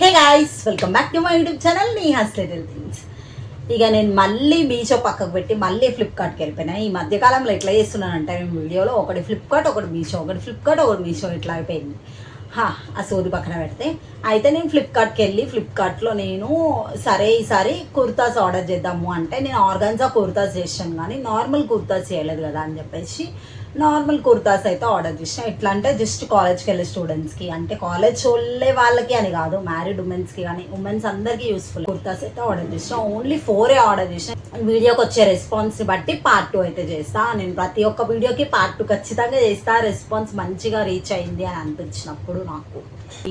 Hey guys, welcome back to my YouTube channel Neha's little things. ఇక నేను మళ్ళీ మీషో పక్కకు పెట్టి మళ్ళీ ఫ్లిప్కార్ట్కి వెళ్ళిపోయినా. ఈ మధ్యకాలంలో ఎట్లా చేస్తున్నానంటే నేను వీడియోలో ఒకటి ఫ్లిప్కార్ట్ ఒకటి మీషో ఇట్లా అయిపోయింది. ఆ సోది పక్కన పెడితే అయితే నేను ఫ్లిప్కార్ట్కి వెళ్ళి ఫ్లిప్కార్ట్లో నేను సరే ఈసారి కుర్తాస్ ఆర్డర్ చేద్దాము అంటే నేను ఆర్గాన్జా కుర్తాస్ చేసాను కానీ నార్మల్ కుర్తాస్ చేయలేదు కదా అని చెప్పేసి నార్మల్ కుర్తాస్ అయితే ఆర్డర్ చేసిన. ఎట్లా అంటే జస్ట్ కాలేజ్కి వెళ్ళే స్టూడెంట్స్కి, అంటే కాలేజ్ వెళ్ళే వాళ్ళకి అని కాదు, మ్యారీడ్ ఉమెన్స్కి కానీ ఉమెన్స్ అందరికీ యూస్ఫుల్ కుర్తాస్ అయితే ఆర్డర్ చేసిన. ఓన్లీ 4 ఆర్డర్ చేసిన. వీడియోకి వచ్చే రెస్పాన్స్ని బట్టి పార్ట్ 2 అయితే చేస్తా. నేను ప్రతి ఒక్క వీడియోకి పార్ట్ 2 ఖచ్చితంగా చేస్తా. రెస్పాన్స్ మంచిగా రీచ్ అయింది అని అనిపించినప్పుడు నాకు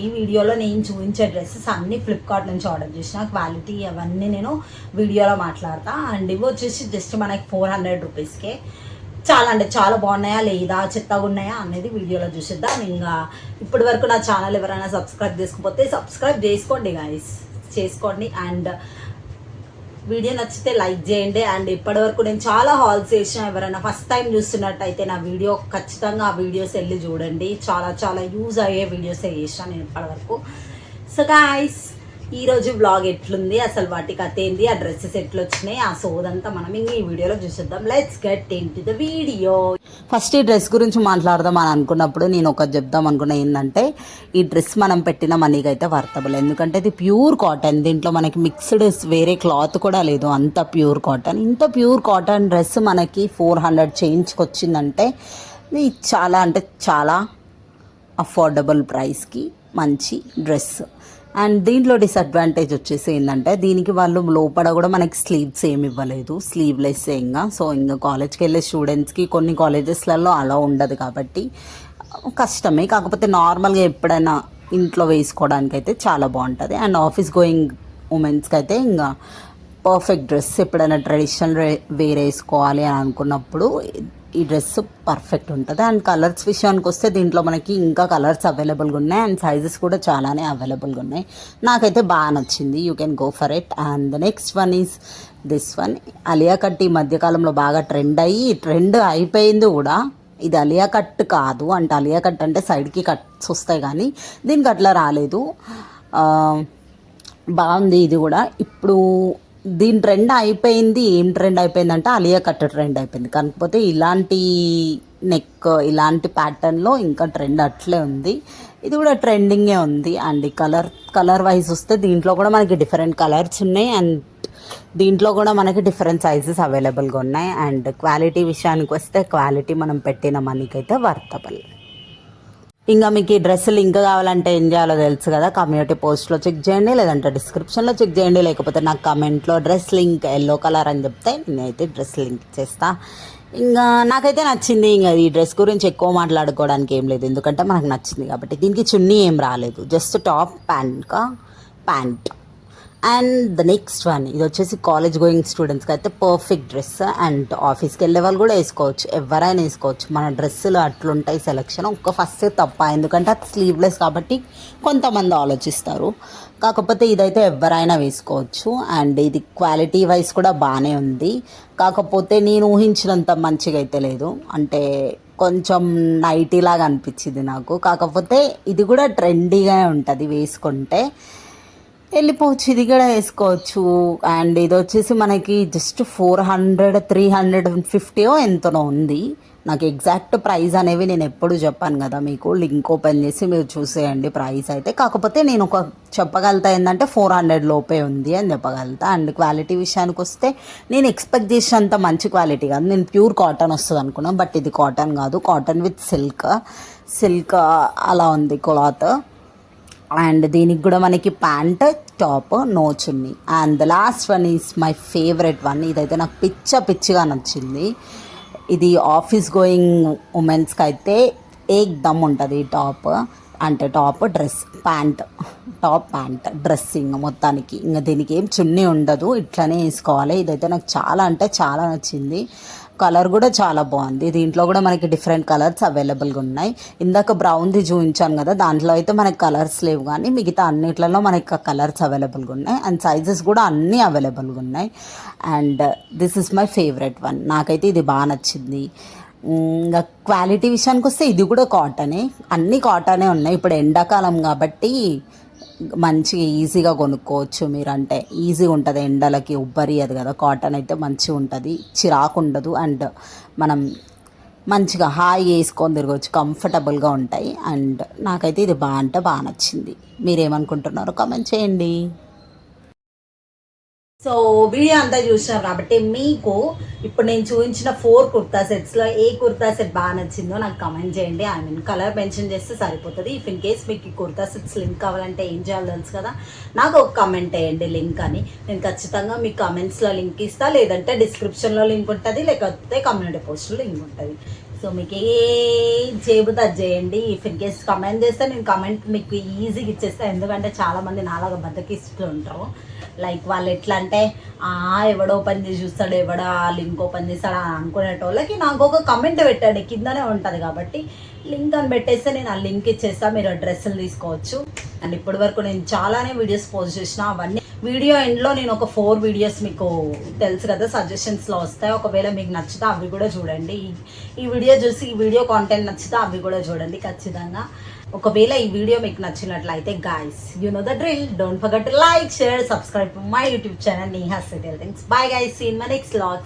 ఈ వీడియోలో నేను చూపించే డ్రెస్సెస్ అన్ని ఫ్లిప్కార్ట్ నుంచి ఆర్డర్ చేసిన. క్వాలిటీ అవన్నీ నేను వీడియోలో మాట్లాడతా. అండ్ ఇవి వచ్చేసి జస్ట్ మనకి 400 రూపీస్కే చాలా అంటే చాలా బాగున్నాయా లేదా చెత్తగా ఉన్నాయా అనేది వీడియోలో చూసిద్దాం. ఇంకా ఇప్పటి వరకు నా ఛానల్ ఎవరైనా సబ్స్క్రైబ్ చేసుకోకపోతే సబ్స్క్రైబ్ చేసుకోండి గాయస్, చేసుకోండి. అండ్ వీడియో నచ్చితే లైక్ చేయండి. అండ్ ఇప్పటి వరకు నేను చాలా హాల్స్ చేసిన, ఎవరైనా ఫస్ట్ టైం చూస్తున్నట్టయితే నా వీడియో ఖచ్చితంగా ఆ వీడియోస్ వెళ్ళి చూడండి. చాలా చాలా యూజ్ అయ్యే వీడియోసే చేసిన నేను ఇప్పటి వరకు. సో గాయస్, ఈరోజు బ్లాగ్ ఎట్లుంది, అసలు వాటి కథ ఏంది, ఆ డ్రెస్సెస్ ఎట్లు వచ్చినాయి, ఆ సోదంతా మనం ఇంక ఈ వీడియోలో చూసేద్దాం. Let's get into the video. First ఈ డ్రెస్ గురించి మాట్లాడదాం అని అనుకున్నప్పుడు నేను ఒకటి చెప్దాం అనుకున్నా. ఏంటంటే ఈ డ్రెస్ మనం పెట్టిన మనీకి అయితే వర్తబుల్, ఎందుకంటే ఇది ప్యూర్ కాటన్. దీంట్లో మనకి మిక్స్డ్ వేరే క్లాత్ కూడా లేదు, అంత ప్యూర్ కాటన్. ఇంత ప్యూర్ కాటన్ డ్రెస్ మనకి 400 చేంజ్కి వచ్చిందంటే ఇది చాలా అంటే చాలా అఫోర్డబుల్ ప్రైస్కి మంచి డ్రెస్. అండ్ దీంట్లో డిసడ్వాంటేజ్ వచ్చేసి ఏంటంటే దీనికి వాళ్ళు లోపల కూడా మనకి స్లీవ్స్ ఏమి ఇవ్వలేదు, స్లీవ్లెస్ ఇంకా. సో ఇంకా కాలేజ్కి వెళ్ళే స్టూడెంట్స్కి కొన్ని కాలేజెస్లలో అలా ఉండదు కాబట్టి కష్టమే. కాకపోతే నార్మల్గా ఎప్పుడైనా ఇంట్లో వేసుకోవడానికి అయితే చాలా బాగుంటుంది. అండ్ ఆఫీస్ గోయింగ్ ఉమెన్స్కి అయితే ఇంకా పర్ఫెక్ట్ డ్రెస్. ఎప్పుడైనా ట్రెడిషనల్ వేర్ వేసుకోవాలి అని అనుకున్నప్పుడు ఈ డ్రెస్ పర్ఫెక్ట్ ఉంటుంది. అండ్ కలర్స్ విషయానికి వస్తే దీంట్లో మనకి ఇంకా కలర్స్ అవైలబుల్గా ఉన్నాయి. అండ్ సైజెస్ కూడా చాలానే అవైలబుల్గా ఉన్నాయి. నాకైతే బాగా నచ్చింది. You can go for it. And the next one is this one. Alia cut ఈ మధ్యకాలంలో బాగా ట్రెండ్ అయిపోయింది కూడా. ఇది అలియా కట్ కాదు, అంటే అలియా కట్ అంటే సైడ్కి కట్స్ వస్తాయి కానీ దీనికి అట్లా రాలేదు. బాగుంది ఇది కూడా. ఇప్పుడు దీని ట్రెండ్ అయిపోయింది. ఏం ట్రెండ్ అయిపోయిందంటే అలియా కట్ ట్రెండ్ అయిపోయింది. కాకపోతే ఇలాంటి నెక్ ఇలాంటి ప్యాటర్న్లో ఇంకా ట్రెండ్ అట్లే ఉంది. ఇది కూడా ట్రెండింగే ఉంది. అండ్ కలర్ వైజ్ వస్తే దీంట్లో కూడా మనకి డిఫరెంట్ కలర్స్ ఉన్నాయి. అండ్ దీంట్లో కూడా మనకి డిఫరెంట్ సైజెస్ అవైలబుల్గా ఉన్నాయి. అండ్ క్వాలిటీ విషయానికి వస్తే క్వాలిటీ మనం పెట్టిన మనీకి అయితే వర్తబుల్. ఇంకా మీకు ఈ డ్రెస్ లింక్ కావాలంటే ఏం చేయాలో తెలుసు కదా, కమ్యూనిటీ పోస్ట్లో చెక్ చేయండి, లేదంటే డిస్క్రిప్షన్లో చెక్ చేయండి, లేకపోతే నాకు కమెంట్లో డ్రెస్ లింక్ ఎల్లో కలర్ అని చెప్తే నేనైతే డ్రెస్ లింక్ చేస్తా. ఇంకా నాకైతే నచ్చింది. ఇంకా ఈ డ్రెస్ గురించి ఎక్కువ మాట్లాడుకోవడానికి ఏం లేదు, ఎందుకంటే మనకు నచ్చింది కాబట్టి. దీనికి చున్నీ ఏం రాలేదు, just top pant. And the next one, ఇది వచ్చేసి కాలేజ్ గోయింగ్ స్టూడెంట్స్కి అయితే పర్ఫెక్ట్ డ్రెస్. అండ్ ఆఫీస్కి వెళ్ళే వాళ్ళు కూడా వేసుకోవచ్చు, ఎవరైనా వేసుకోవచ్చు. మన డ్రెస్సులు అట్లుంటాయి సెలెక్షన్. ఫస్ట్ తప్ప, ఎందుకంటే అది స్లీవ్లెస్ కాబట్టి కొంతమంది ఆలోచిస్తారు. కాకపోతే ఇదైతే ఎవరైనా వేసుకోవచ్చు. అండ్ ఇది క్వాలిటీ వైజ్ కూడా బాగానే ఉంది. కాకపోతే నేను ఊహించినంత మంచిగా అయితే లేదు, అంటే కొంచెం నైటీ లాగా అనిపించింది నాకు. కాకపోతే ఇది కూడా ట్రెండీగా ఉంటుంది, వేసుకుంటే వెళ్ళిపోవచ్చు, ఇది కూడా వేసుకోవచ్చు. అండ్ ఇది వచ్చేసి మనకి జస్ట్ 400 350 ఎంతనో ఉంది. నాకు ఎగ్జాక్ట్ ప్రైస్ అనేవి నేను ఎప్పుడు చెప్పాను కదా మీకు, లింక్ ఓపెన్ చేసి మీరు చూసేయండి ప్రైస్ అయితే. కాకపోతే నేను ఒక చెప్పగలుగుతా ఏంటంటే 400 లోపే ఉంది అని చెప్పగలుగుతా. అండ్ క్వాలిటీ విషయానికి వస్తే నేను ఎక్స్పెక్ట్ చేసినంత మంచి క్వాలిటీ కాదు. నేను ప్యూర్ కాటన్ వస్తుంది అనుకున్నాను, బట్ ఇది కాటన్ కాదు, కాటన్ విత్ సిల్క్ అలా ఉంది క్లాత్. అండ్ దీనికి కూడా మనకి pant top no chunni. And the last one is my favourite one. ఇదైతే నాకు పిచ్చిగా నచ్చింది. ఇది ఆఫీస్ గోయింగ్ ఉమెన్స్కి అయితే ఏక్ దమ్ ఉంటుంది. Top dress top pant dressing మొత్తానికి. ఇంకా దీనికి ఏం చున్నీ ఉండదు, ఇట్లనే వేసుకోవాలి. ఇదైతే నాకు చాలా అంటే చాలా నచ్చింది. కలర్ కూడా చాలా బాగుంది. దీంట్లో కూడా మనకి డిఫరెంట్ కలర్స్ అవైలబుల్గా ఉన్నాయి. ఇందాక బ్రౌన్ది చూపించాను కదా, దాంట్లో అయితే మనకి కలర్స్ లేవు, కానీ మిగతా అన్నిట్లలో మనకి కలర్స్ అవైలబుల్గా ఉన్నాయి. అండ్ సైజెస్ కూడా అన్నీ అవైలబుల్గా ఉన్నాయి. And this is my favourite one. నాకైతే ఇది బాగా నచ్చింది. ఇంకా క్వాలిటీ విషయానికి వస్తే ఇది కూడా కాటనే, అన్నీ కాటనే ఉన్నాయి. ఇప్పుడు ఎండాకాలం కాబట్టి మంచిగా ఈజీగా కొనుక్కోవచ్చు మీరు. అంటే ఈజీగా ఉంటుంది, ఎండలకి ఉబ్బరియదు కదా. కాటన్ అయితే మంచిగా ఉంటుంది, చిరాకు ఉండదు. అండ్ మనం మంచిగా హాయిగా వేసుకొని తిరగవచ్చు, కంఫర్టబుల్గా ఉంటాయి. అండ్ నాకైతే ఇది బాగా నచ్చింది. మీరేమనుకుంటున్నారో కామెంట్ చేయండి. సో వీడియో అంతా చూసినారు కాబట్టి మీకు ఇప్పుడు నేను చూపించిన 4 కుర్తా సెట్స్లో ఏ కుర్తా సెట్ బాగా నచ్చిందో నాకు కమెంట్ చేయండి. ఐ మీన్ కలర్ మెన్షన్ చేస్తే సరిపోతుంది. ఇఫ్ ఇన్ కేస్ మీకు ఈ కుర్తా సెట్స్ లింక్ కావాలంటే ఏం చేయాలో తెలుసు కదా, నాకు ఒక కమెంట్ వేయండి లింక్ అని. నేను ఖచ్చితంగా మీకు కమెంట్స్లో లింక్ ఇస్తా, లేదంటే డిస్క్రిప్షన్లో లింక్ ఉంటుంది, లేకపోతే కమ్యూనిటీ పోస్ట్లో లింక్ ఉంటుంది. సో మీకు ఏ చేయబుద్ది అది చేయండి. ఇఫ్ ఇన్ కేస్ కమెంట్ చేస్తే నేను కమెంట్ మీకు ఈజీగా ఇచ్చేస్తాను. ఎందుకంటే చాలామంది నాలాగా బద్దకిస్తులు ఉంటారు. లైక్ వాళ్ళు ఎట్లా అంటే ఎవడో ఓపెన్ చేసి చూస్తాడు, ఎవడో లింక్ ఓపెన్ చేస్తాడు అని అనుకునేటోళ్ళకి నాకు ఒక కమెంట్ పెట్టండి, కిందనే ఉంటుంది కాబట్టి లింక్ అని పెట్టేస్తే నేను ఆ లింక్ ఇచ్చేస్తా, మీరు ఆ డ్రెస్సులు తీసుకోవచ్చు. అండ్ ఇప్పటి వరకు నేను చాలానే వీడియోస్ పోస్ట్ చేసిన, అవన్నీ వీడియో ఎండ్లో నేను ఒక 4 వీడియోస్ మీకు తెలుసు కదా సజెషన్స్లో వస్తాయి. ఒకవేళ మీకు నచ్చితే అవి కూడా చూడండి. ఈ వీడియో చూసి ఈ వీడియో కాంటెంట్ నచ్చితే అవి కూడా చూడండి ఖచ్చితంగా. ఒకవేళ ఈ వీడియో మీకు నచ్చినట్లయితే guys, you know the drill. Don't forget to like, share, subscribe to my YouTube channel Neha Settle Things. Bye guys, see you in my next vlog.